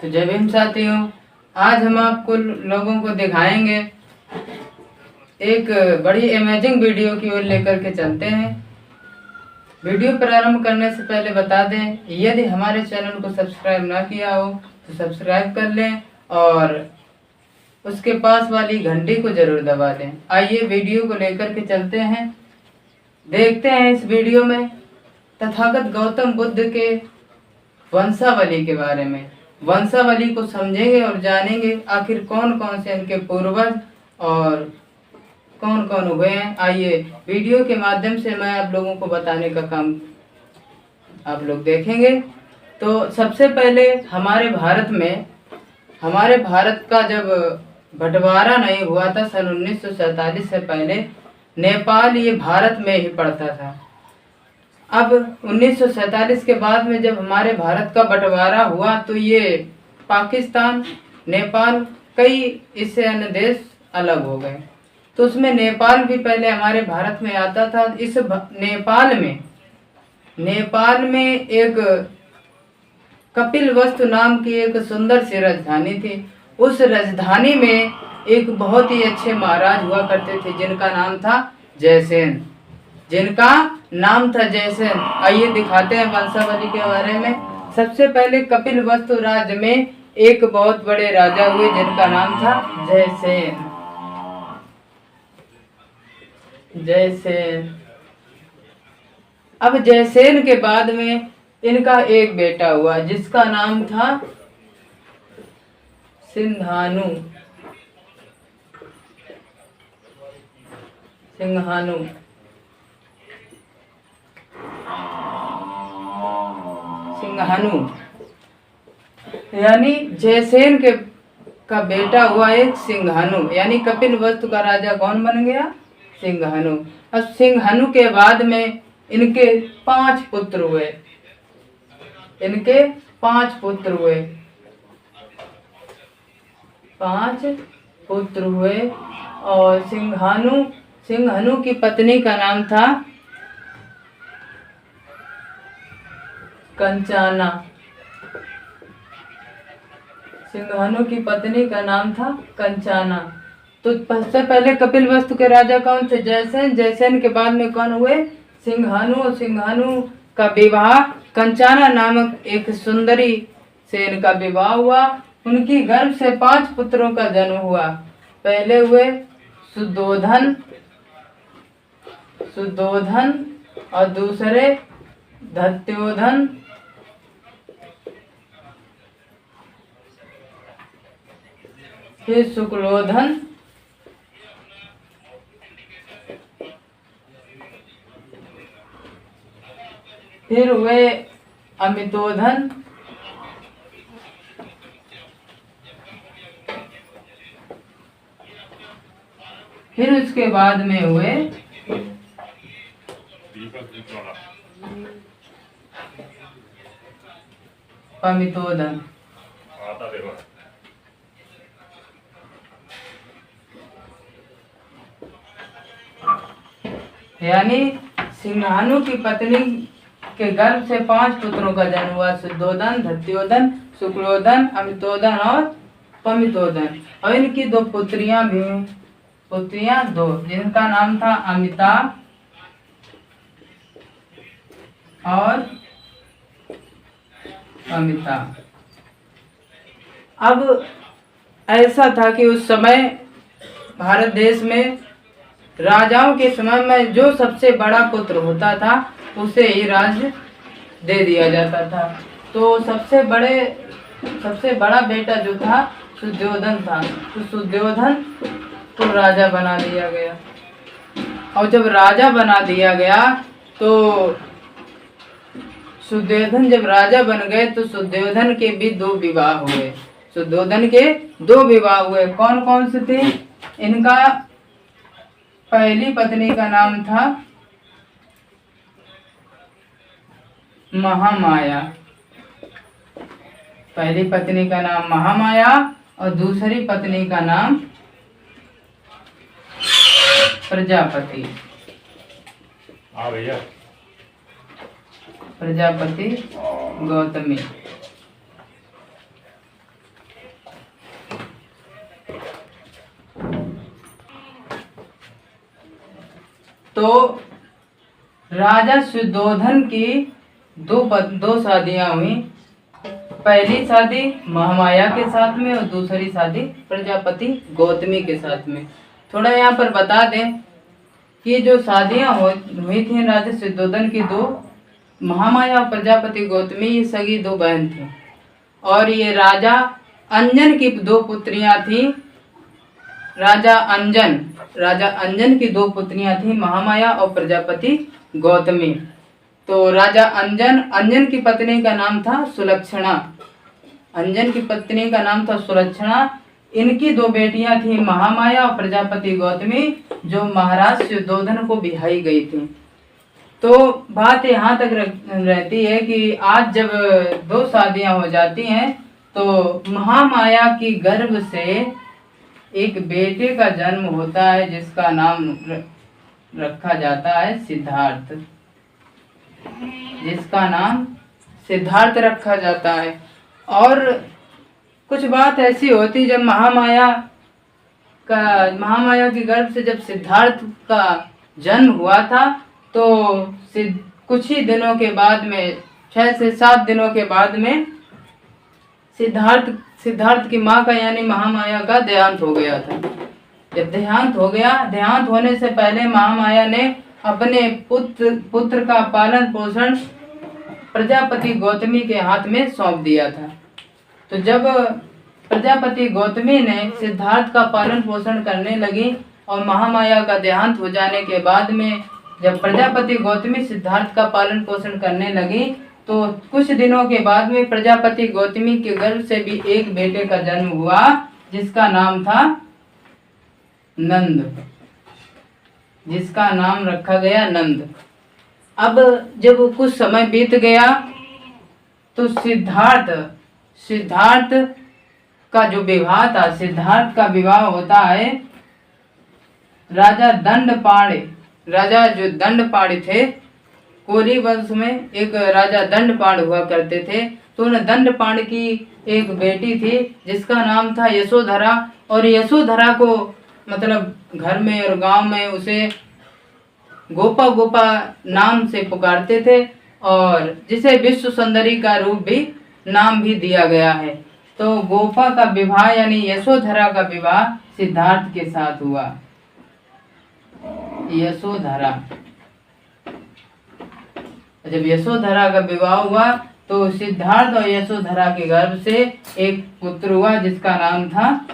तो जय भीम साथियों, आज हम आपको लोगों को दिखाएंगे एक बड़ी अमेजिंग वीडियो की ओर लेकर के चलते हैं। वीडियो प्रारंभ करने से पहले बता दें, यदि हमारे चैनल को सब्सक्राइब ना किया हो तो सब्सक्राइब कर लें और उसके पास वाली घंटी को जरूर दबा दें। आइए वीडियो को लेकर के चलते हैं, देखते हैं इस वीडियो में तथागत गौतम बुद्ध के वंशावली के बारे में। वंशावली को समझेंगे और जानेंगे आखिर कौन कौन से इनके पूर्वज और कौन कौन हुए हैं। आइए वीडियो के माध्यम से मैं आप लोगों को बताने का काम आप लोग देखेंगे। तो सबसे पहले हमारे भारत का जब बंटवारा नहीं हुआ था सन 1947 से पहले, नेपाल ये भारत में ही पड़ता था। अब 1947 के बाद में जब हमारे भारत का बंटवारा हुआ तो ये पाकिस्तान, नेपाल, कई इससे अन्य देश अलग हो गए। तो उसमें नेपाल भी पहले हमारे भारत में आता था। इस नेपाल में एक कपिलवस्तु नाम की एक सुंदर सी राजधानी थी। उस राजधानी में एक बहुत ही अच्छे महाराज हुआ करते थे जिनका नाम था जयसेन। आइए दिखाते हैं वंशावली के बारे में। सबसे पहले कपिलवस्तु राज्य में एक बहुत बड़े राजा हुए जिनका नाम था जयसेन। अब जयसेन के बाद में इनका एक बेटा हुआ जिसका नाम था सिंघानु। यानी जयसेन का बेटा हुआ एक सिंघानु, यानी कपिलवस्तु का राजा कौन बन गया? सिंघानु। अब सिंघानु के बाद में इनके 5 पुत्र हुए। और सिंघानु की पत्नी का नाम था कंचाना। तो सबसे पहले कपिलवस्तु के राजा कौन थे? जयसेन के बाद में कौन हुए? सिंघानु का विवाह कंचाना नामक एक सुंदरी से इनका विवाह हुआ। उनकी गर्भ से 5 पुत्रों का जन्म हुआ। पहले हुए सुद्धोधन और दूसरे धत्योधन, फिर शुक्लोधन, फिर हुए अमितोधन, फिर उसके बाद में हुए पमितोधन। यानी सिंघानु की पत्नी के गर्भ से 5 पुत्रों का जन्म हुआ। शुद्धोधन, धत्योधन, शुक्लोधन, अमितोधन और पमितोधन। और इनकी 2 पुत्रियां भी हुई, जिनका नाम था अमिता और अमिता। अब ऐसा था कि उस समय भारत देश में राजाओं के समय में जो सबसे बड़ा पुत्र होता था उसे ही राज्य दे दिया जाता था। तो सबसे बड़ा बेटा जो था सुद्धोधन था। तो सुद्धोधन को राजा बना दिया गया। और जब राजा बना दिया गया तो सुद्धोधन जब राजा बन गए तो सुद्धोधन के भी 2 विवाह हुए। कौन कौन से थे? इनका पहली पत्नी का नाम था महामाया और दूसरी पत्नी का नाम प्रजापति। प्रजापति गौतमी। तो राजा शुद्धोधन की दो शादियां हुई। पहली शादी महामाया के साथ में और दूसरी शादी प्रजापति गौतमी के साथ में। थोड़ा यहाँ पर बता दें कि जो शादियां हुई थी राजा शुद्धोधन की दो, महामाया और प्रजापति गौतमी, ये सगी दो बहन थी। और ये राजा अंजन की दो पुत्रियां थी। राजा अंजन की दो पुत्रियां थी, महामाया और प्रजापति गौतमी। तो राजा अंजन की पत्नी का नाम था सुलक्षणा। इनकी दो बेटियां थी महामाया और प्रजापति गौतमी, जो महाराज शुद्धोधन को बिहाई गई थी। तो बात यहाँ तक रहती है कि आज जब दो शादियां हो जाती हैं तो महामाया की गर्भ से एक बेटे का जन्म होता है, जिसका नाम रखा जाता है सिद्धार्थ। रखा जाता है। और कुछ बात ऐसी होती, जब महामाया के गर्भ से जब सिद्धार्थ का जन्म हुआ था, तो कुछ ही दिनों के बाद में, 6 से 7 दिनों के बाद में सिद्धार्थ की माँ का यानी महामाया का देहांत हो गया था। जब देहांत होने से पहले महामाया ने अपने पुत्र का पालन पोषण प्रजापति गौतमी के हाथ में सौंप दिया था। तो जब प्रजापति गौतमी ने सिद्धार्थ का पालन पोषण करने लगी और महामाया का देहांत हो जाने के बाद में जब प्रजापति गौतमी सिद्धार्थ का पालन पोषण करने लगी, तो कुछ दिनों के बाद में प्रजापति गौतमी के गर्भ से भी एक बेटे का जन्म हुआ, जिसका नाम था नंद, जिसका नाम रखा गया नंद। अब जब कुछ समय बीत गया तो सिद्धार्थ का जो विवाह था, सिद्धार्थ का विवाह होता है राजा जो दंडपाणि थे। कोली वंश में एक राजा दंडपाण हुआ करते थे। तो उन दंडपाण की एक बेटी थी जिसका नाम था यशोधरा। और यशोधरा को मतलब घर में और गांव में उसे गोपा नाम से पुकारते थे, और जिसे विश्व सुंदरी का रूप भी नाम भी दिया गया है। तो गोपा का विवाह यानी यशोधरा का विवाह सिद्धार्थ के साथ हुआ। जब यशोधरा का विवाह हुआ तो सिद्धार्थ और यशोधरा के गर्भ से एक पुत्र हुआ, जिसका नाम था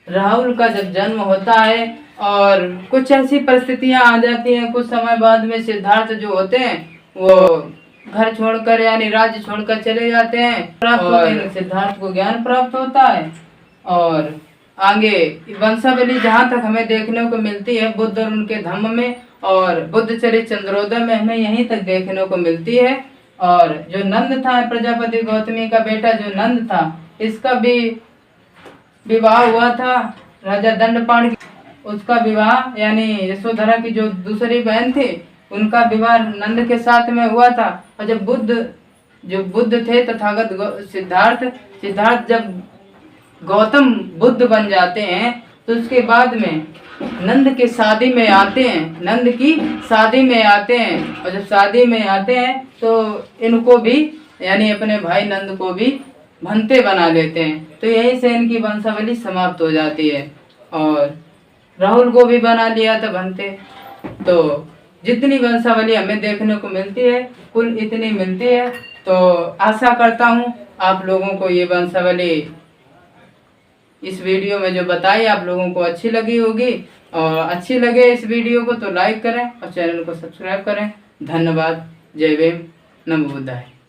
राहुल का जब जन्म होता है और कुछ ऐसी परिस्थितियां आ जाती हैं, कुछ समय बाद में सिद्धार्थ जो होते हैं वो घर छोड़कर यानी राज्य छोड़कर चले जाते हैं। और सिद्धार्थ को ज्ञान प्राप्त होता है और आगे वंशावली जहाँ तक हमें देखने को मिलती है बुद्ध और उनके धम्म में, और बुद्ध चरित चंद्रोदय में हमें यहीं तक देखने को मिलती है। और जो नंद था, प्रजापति गौतमी का बेटा जो नंद था, इसका भी विवाह हुआ था राजा दंडपाण। उसका विवाह यानी यशोधरा की जो दूसरी बहन थी, उनका विवाह नंद के साथ में हुआ था। और जब बुद्ध थे तथागत सिद्धार्थ जब गौतम बुद्ध बन जाते हैं, तो उसके बाद में नंद की शादी में आते हैं। और जब शादी में आते हैं तो इनको भी यानी अपने भाई नंद को भी भंते बना लेते हैं। तो यहीं से इनकी वंशावली समाप्त हो जाती है। और राहुल को भी बना लिया था भंते। तो जितनी वंशावली हमें देखने को मिलती है कुल इतनी मिलती है। तो आशा करता हूँ आप लोगों को ये वंशावली इस वीडियो में जो बताई आप लोगों को अच्छी लगी होगी। और अच्छी लगे इस वीडियो को तो लाइक करें और चैनल को सब्सक्राइब करें। धन्यवाद। जय भीम। नमो बुद्धाय।